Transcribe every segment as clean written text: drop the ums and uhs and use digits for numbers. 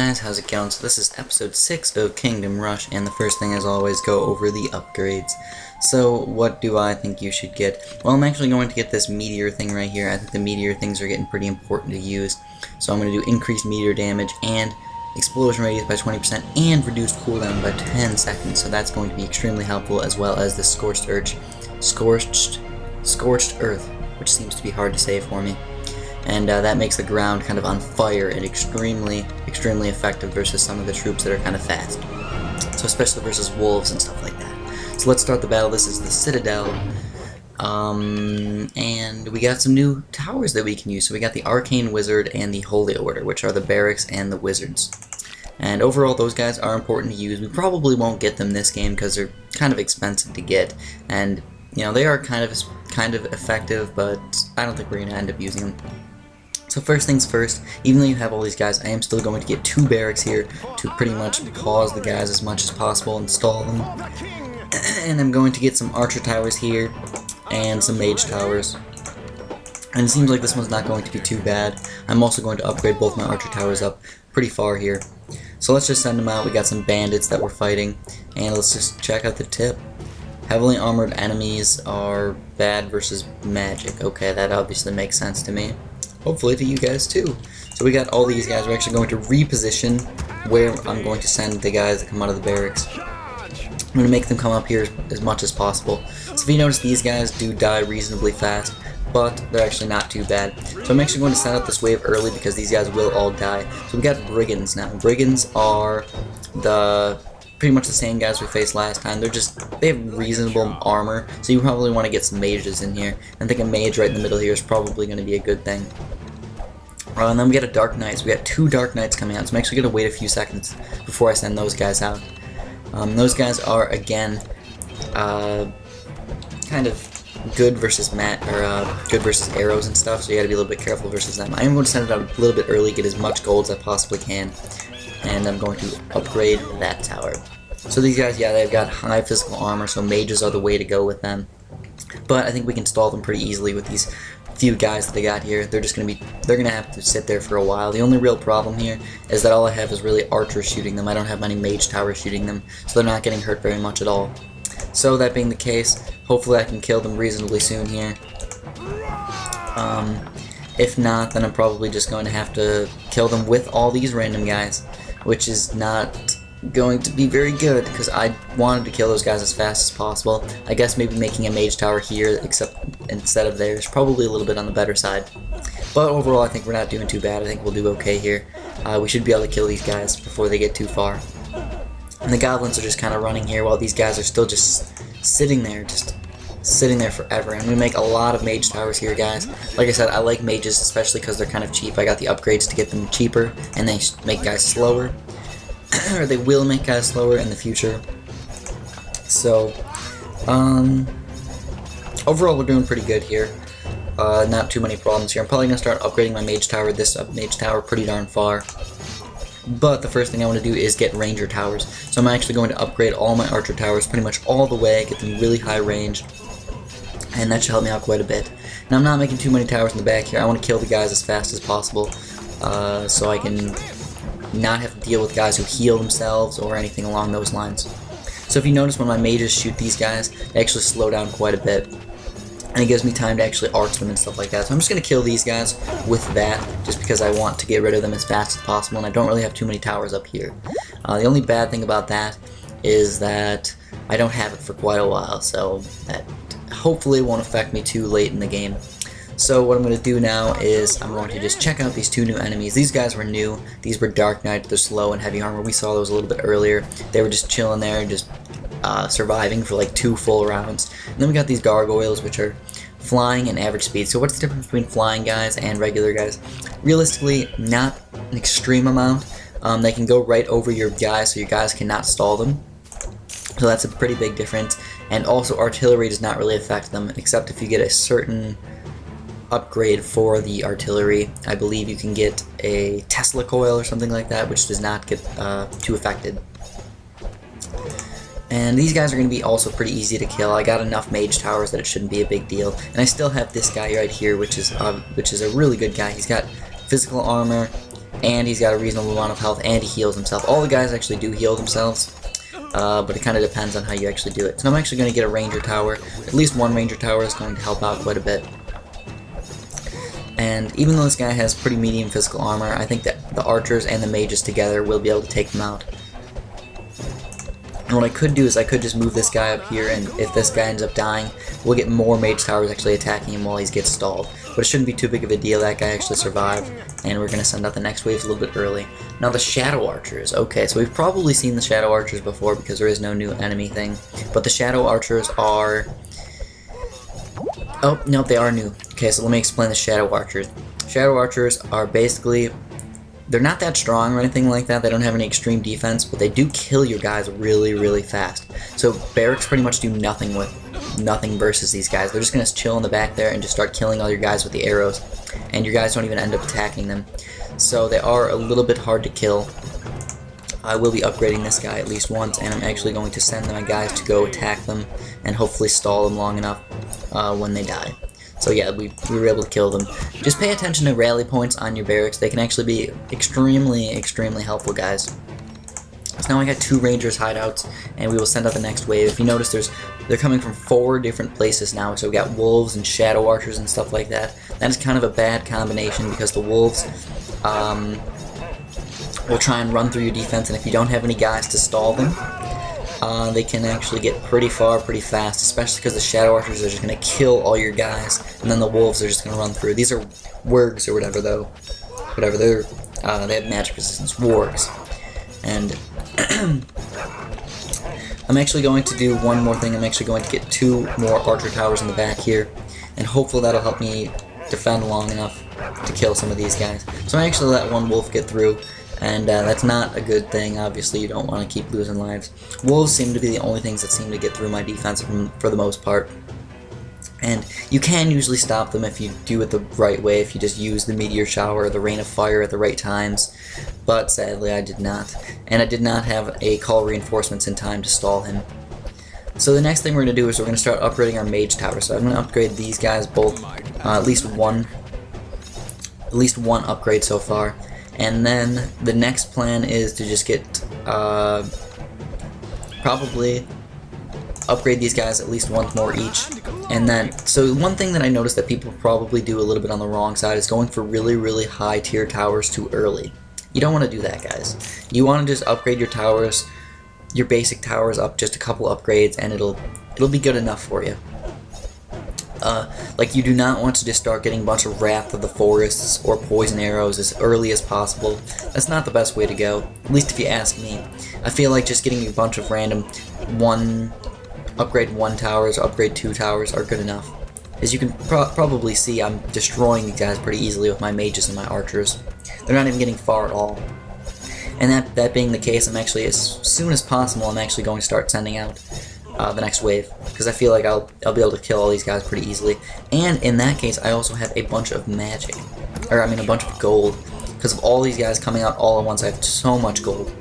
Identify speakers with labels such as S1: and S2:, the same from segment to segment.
S1: guys, how's it going? So this is episode 6 of Kingdom Rush, and the first thing as always, go over the upgrades. So what do I think you should get? Well, I'm actually going to get this meteor thing right here. I think the meteor things are getting pretty important to use. So I'm going to do increased meteor damage and explosion radius by 20% and reduced cooldown by 10 seconds. So that's going to be extremely helpful, as well as the scorched earth, which seems to be hard to say for me. And that makes the ground kind of on fire and extremely effective versus some of the troops that are kind of fast. So especially versus wolves and stuff like that. So let's start the battle. This is the Citadel. And we got some new towers that we can use. So we got the Arcane Wizard and the Holy Order, which are the barracks and the wizards. And overall, those guys are important to use. We probably won't get them this game because they're kind of expensive to get. And, you know, they are kind of effective, but I don't think we're going to end up using them. So first things first, even though you have all these guys, I am still going to get 2 barracks here to pretty much pause the guys as much as possible, install them. And I'm going to get some archer towers here, and some mage towers. And it seems like this one's not going to be too bad. I'm also going to upgrade both my archer towers up pretty far here. So let's just send them out. We got some bandits that we're fighting, and let's just check out the tip. Heavily armored enemies are bad versus magic. Okay, that obviously makes sense to me. Hopefully to you guys too. So we got all these guys. We're actually going to reposition where I'm going to send the guys that come out of the barracks. I'm going to make them come up here as much as possible. So if you notice, these guys do die reasonably fast, but they're actually not too bad. So I'm actually going to send out this wave early because these guys will all die. So we got brigands now. Brigands are pretty much the same guys we faced last time. They have reasonable armor, so you probably want to get some mages in here. I think a mage right in the middle here is probably going to be a good thing. And then we got a Dark Knight. So we got 2 Dark Knights coming out, so I'm actually going to wait a few seconds before I send those guys out. Those guys are, again, kind of good versus good versus arrows and stuff, so you got to be a little bit careful versus them. I am going to send it out a little bit early, get as much gold as I possibly can, and I'm going to upgrade that tower. So these guys, yeah, they've got high physical armor, so mages are the way to go with them. But I think we can stall them pretty easily with these few guys that they got here. They're gonna have to sit there for a while. The only real problem here is that all I have is really archers shooting them. I don't have many mage towers shooting them, so they're not getting hurt very much at all. So that being the case, hopefully I can kill them reasonably soon here. If not, then I'm probably just going to have to kill them with all these random guys, which is not going to be very good because I wanted to kill those guys as fast as possible. I guess maybe making a mage tower here instead of there is probably a little bit on the better side. But overall, I think we're not doing too bad. I think we'll do okay here. We should be able to kill these guys before they get too far. And the goblins are just kind of running here while these guys are still just sitting there forever. And we make a lot of mage towers here, guys. Like I said, I like mages especially because they're kind of cheap. I got the upgrades to get them cheaper, and they make guys slower. Or they will make guys slower in the future. So, overall we're doing pretty good here. Not too many problems here. I'm probably going to start upgrading my mage tower, mage tower pretty darn far. But the first thing I want to do is get ranger towers. So I'm actually going to upgrade all my archer towers pretty much all the way, get them really high range. And that should help me out quite a bit. Now I'm not making too many towers in the back here. I want to kill the guys as fast as possible, so I can not have to deal with guys who heal themselves or anything along those lines. So if you notice, when my mages shoot these guys, they actually slow down quite a bit, and it gives me time to actually arch them and stuff like that. So I'm just going to kill these guys with that, just because I want to get rid of them as fast as possible, and I don't really have too many towers up here. The only bad thing about that is that I don't have it for quite a while, so that hopefully won't affect me too late in the game. So what I'm going to do now is I'm going to just check out these 2 new enemies. These guys were new. These were Dark Knight. They're slow and heavy armor. We saw those a little bit earlier. They were just chilling there, just surviving for like 2 full rounds. And then we got these gargoyles, which are flying and average speed. So what's the difference between flying guys and regular guys? Realistically, not an extreme amount. They can go right over your guys, so your guys cannot stall them. So that's a pretty big difference. And also artillery does not really affect them, except if you get a certain upgrade for the artillery. I believe you can get a Tesla coil or something like that, which does not get too affected. And these guys are going to be also pretty easy to kill. I got enough mage towers that it shouldn't be a big deal. And I still have this guy right here, which is a really good guy. He's got physical armor, and he's got a reasonable amount of health, and he heals himself. All the guys actually do heal themselves, but it kind of depends on how you actually do it. So I'm actually going to get a ranger tower. At least one ranger tower is going to help out quite a bit. And even though this guy has pretty medium physical armor, I think that the archers and the mages together will be able to take them out. And what I could do is I could just move this guy up here, and if this guy ends up dying, we'll get more mage towers actually attacking him while he gets stalled. But it shouldn't be too big of a deal. That guy actually survived, and we're going to send out the next waves a little bit early. Now the shadow archers. Okay, so we've probably seen the shadow archers before because there is no new enemy thing. But the shadow archers are... Oh, no, they are new. Okay, so let me explain the shadow archers. Shadow archers are basically... They're not that strong or anything like that. They don't have any extreme defense, but they do kill your guys really, really fast. So barracks pretty much do nothing versus these guys. They're just going to chill in the back there and just start killing all your guys with the arrows. And your guys don't even end up attacking them. So they are a little bit hard to kill. I will be upgrading this guy at least once, and I'm actually going to send my guys to go attack them and hopefully stall them long enough when they die. So yeah, we were able to kill them. Just pay attention to rally points on your barracks. They can actually be extremely, extremely helpful, guys. So now I got 2 rangers hideouts, and we will send out the next wave. If you notice, they're coming from 4 different places now. So we got wolves and shadow archers and stuff like that. That is kind of a bad combination because the wolves will try and run through your defense, and if you don't have any guys to stall them, they can actually get pretty far pretty fast, especially because the shadow archers are just going to kill all your guys, and then the wolves are just going to run through. These are wargs or whatever, though. Whatever, they have magic resistance. Wargs. And I'm actually going to do one more thing. I'm actually going to get 2 more archer towers in the back here, and hopefully that'll help me defend long enough to kill some of these guys. So I actually let one wolf get through, and that's not a good thing. Obviously, you don't want to keep losing lives. Wolves seem to be the only things that seem to get through my defense for the most part. And you can usually stop them if you do it the right way, if you just use the meteor shower or the rain of fire at the right times. But sadly, I did not. And I did not have a call reinforcements in time to stall him. So the next thing we're going to do is we're going to start upgrading our mage tower. So I'm going to upgrade these guys both, at least one upgrade so far. And then the next plan is to just get, probably upgrade these guys at least once more each. And then, so one thing that I noticed that people probably do a little bit on the wrong side is going for really, really high tier towers too early. You don't want to do that, guys. You want to just upgrade your towers, your basic towers up just a couple upgrades, and it'll be good enough for you. Like, you do not want to just start getting a bunch of Wrath of the Forests or Poison Arrows as early as possible. That's not the best way to go, at least if you ask me. I feel like just getting a bunch of random upgrade 1 towers or upgrade 2 towers are good enough. As you can probably see, I'm destroying these guys pretty easily with my mages and my archers. They're not even getting far at all. And that being the case, I'm actually, as soon as possible, I'm actually going to start sending out the next wave, because I feel like I'll be able to kill all these guys pretty easily. And in that case, I also have a bunch of magic, or I mean a bunch of gold, because of all these guys coming out all at once. I have so much gold.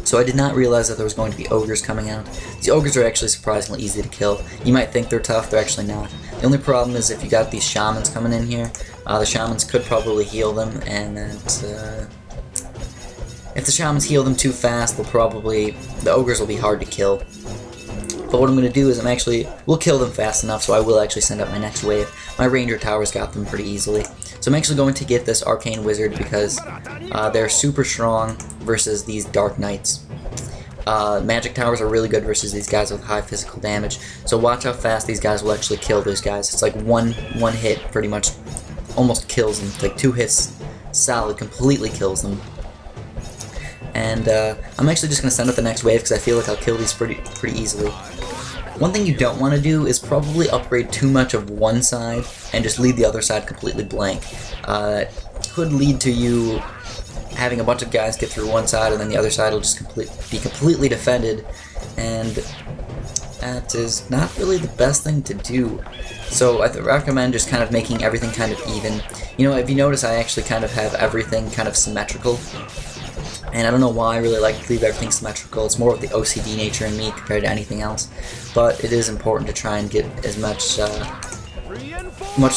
S1: So I did not realize that there was going to be ogres coming out. These ogres are actually surprisingly easy to kill. You might think they're tough, they're actually not. The only problem is if you got these shamans coming in here, the shamans could probably heal them, and that, if the shamans heal them too fast, the ogres will be hard to kill. But what I'm going to do is we'll kill them fast enough, so I will actually send out my next wave. My ranger towers got them pretty easily. So I'm actually going to get this arcane wizard because they're super strong versus these dark knights. Magic towers are really good versus these guys with high physical damage. So watch how fast these guys will actually kill those guys. It's like one hit pretty much almost kills them. Like 2 hits solid completely kills them. And I'm actually just going to send out the next wave because I feel like I'll kill these pretty easily. One thing you don't want to do is probably upgrade too much of one side and just leave the other side completely blank. It could lead to you having a bunch of guys get through one side and then the other side will just be completely defended, and that is not really the best thing to do. So I recommend just kind of making everything kind of even. You know, if you notice, I actually kind of have everything kind of symmetrical. And I don't know why I really like to leave everything symmetrical. It's more of the OCD nature in me compared to anything else. But it is important to try and get as much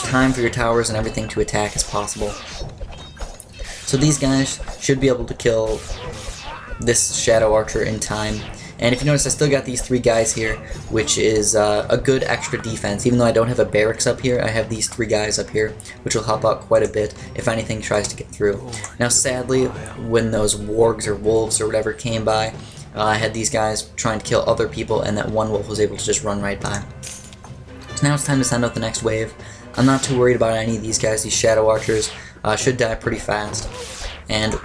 S1: time for your towers and everything to attack as possible. So these guys should be able to kill this Shadow Archer in time. And if you notice, I still got these 3 guys here, which is a good extra defense. Even though I don't have a barracks up here, I have these 3 guys up here, which will help out quite a bit if anything tries to get through. Now sadly, when those wargs or wolves or whatever came by, I had these guys trying to kill other people, and that one wolf was able to just run right by. So now it's time to send out the next wave. I'm not too worried about any of these guys. These Shadow Archers should die pretty fast. And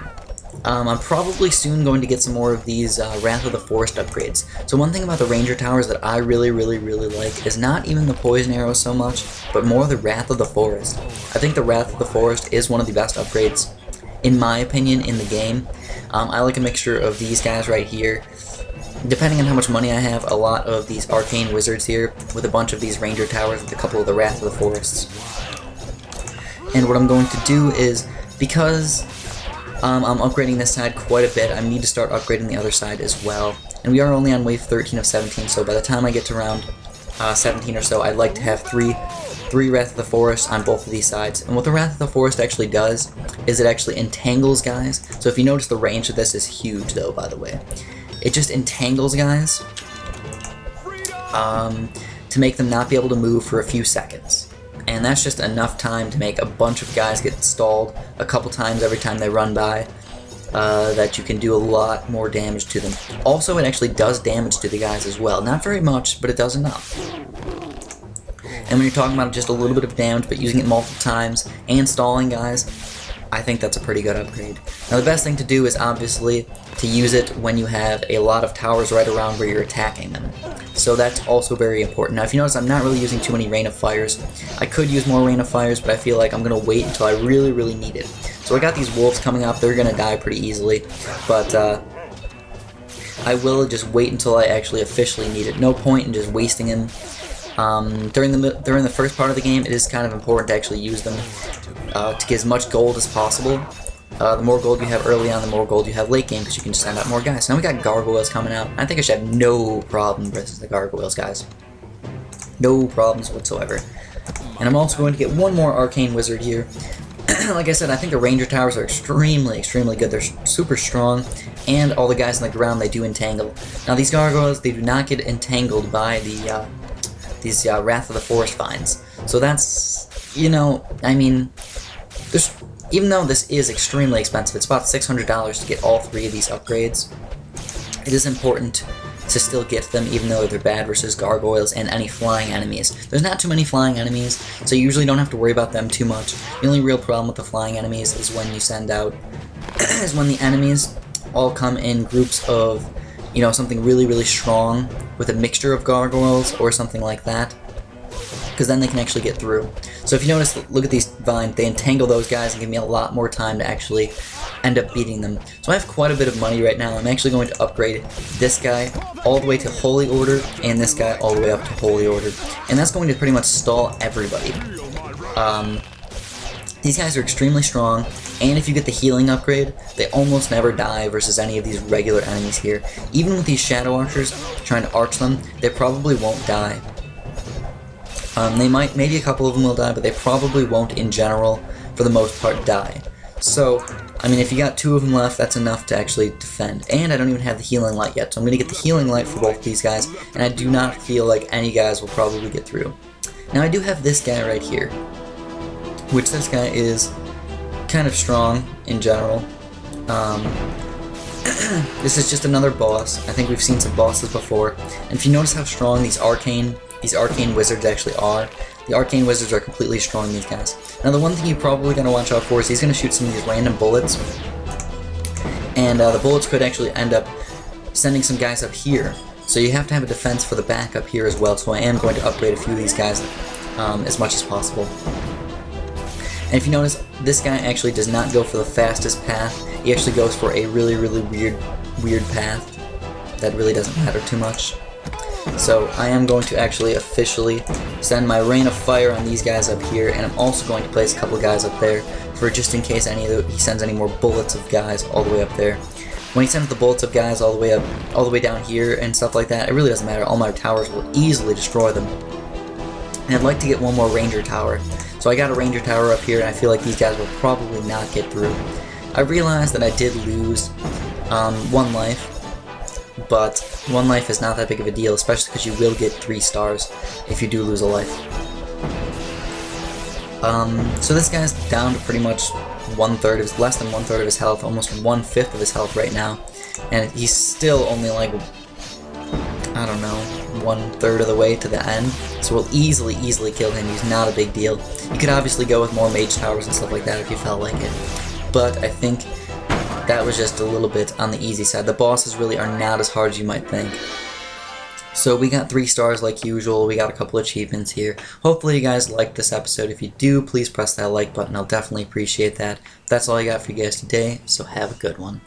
S1: I'm probably soon going to get some more of these Wrath of the Forest upgrades. So one thing about the Ranger Towers that I really like is not even the Poison Arrows so much, but more the Wrath of the Forest. I think the Wrath of the Forest is one of the best upgrades, in my opinion, in the game. I like a mixture of these guys right here. Depending on how much money I have, a lot of these Arcane Wizards here, with a bunch of these Ranger Towers, with a couple of the Wrath of the Forests. And what I'm going to do is, because I'm upgrading this side quite a bit, I need to start upgrading the other side as well. And we are only on wave 13 of 17, so by the time I get to round 17 or so, I'd like to have three Wrath of the Forest on both of these sides. And what the Wrath of the Forest actually does is it actually entangles guys. So if you notice, the range of this is huge though, by the way. It just entangles guys to make them not be able to move for a few seconds. And that's just enough time to make a bunch of guys get stalled a couple times every time they run by, that you can do a lot more damage to them. Also, it actually does damage to the guys as well. Not very much, but it does enough. And when you're talking about just a little bit of damage, but using it multiple times and stalling guys, I think that's a pretty good upgrade. Now the best thing to do is obviously to use it when you have a lot of towers right around where you're attacking them. So that's also very important. Now if you notice, I'm not really using too many Rain of Fires. I could use more Rain of Fires, but I feel like I'm going to wait until I really need it. So I got these wolves coming up, they're going to die pretty easily, but I will just wait until I actually officially need it. No point in just wasting them. During the first part of the game, it is kind of important to actually use them to get as much gold as possible. The more gold you have early on, the more gold you have late game, because you can just send out more guys. So now we got gargoyles coming out. I think I should have no problem versus the gargoyles, guys. No problems whatsoever. And I'm also going to get one more arcane wizard here. Like I said, I think the ranger towers are extremely good. They're super strong, and all the guys on the ground, they do entangle. Now these gargoyles, they do not get entangled by the these Wrath of the Forest vines. So that's, you know, I mean, even though this is extremely expensive, it's about $600 to get all 3 of these upgrades, it is important to still get them, even though they're bad versus gargoyles and any flying enemies. There's not too many flying enemies, so you usually don't have to worry about them too much. The only real problem with the flying enemies is when you send out, is when the enemies all come in groups of, you know, something really strong with a mixture of gargoyles or something like that, because then they can actually get through. So if you notice, look at these vines, they entangle those guys and give me a lot more time to actually end up beating them. So I have quite a bit of money right now. I'm actually going to upgrade this guy all the way to Holy Order and this guy all the way up to Holy Order. And that's going to pretty much stall everybody. These guys are extremely strong, and if you get the healing upgrade, they almost never die versus any of these regular enemies here. Even with these Shadow Archers trying to arch them, they probably won't die. They might, maybe a couple of them will die, but they probably won't in general, for the most part, die. So, I mean, if you got 2 of them left, that's enough to actually defend. And I don't even have the healing light yet, so I'm going to get the healing light for both these guys, and I do not feel like any guys will probably get through. Now I do have this guy right here, which this guy is kind of strong in general. This is just another boss. I think we've seen some bosses before, and if you notice how strong these arcane wizards actually are, the arcane wizards are completely strong, these guys. Now the one thing you're probably going to watch out for is he's going to shoot some of these random bullets, and the bullets could actually end up sending some guys up here. So you have to have a defense for the back up here as well, so I am going to upgrade a few of these guys as much as possible. And if you notice, this guy actually does not go for the fastest path. He actually goes for a really weird path that really doesn't matter too much. So I am going to actually officially send my Rain of Fire on these guys up here, and I'm also going to place a couple guys up there for just in case he sends any more bullets of guys all the way up there. When he sends the bullets of guys all the way down here and stuff like that, it really doesn't matter. All my towers will easily destroy them. And I'd like to get one more Ranger Tower. So I got a Ranger Tower up here, and I feel like these guys will probably not get through. I realized that I did lose 1 life, but 1 life is not that big of a deal, especially because you will get 3 stars if you do lose a life. So this guy's down to pretty much less than 1/3 of his health, almost 1/5 of his health right now, and he's still only like, I don't know, 1/3 of the way to the end, so we'll easily kill him. He's not a big deal. You could obviously go with more mage towers and stuff like that if you felt like it, but I think that was just a little bit on the easy side. The bosses really are not as hard as you might think. So we got 3 stars like usual, we got a couple achievements here. Hopefully you guys liked this episode. If you do, please press that like button, I'll definitely appreciate that. That's all I got for you guys today, so have a good one.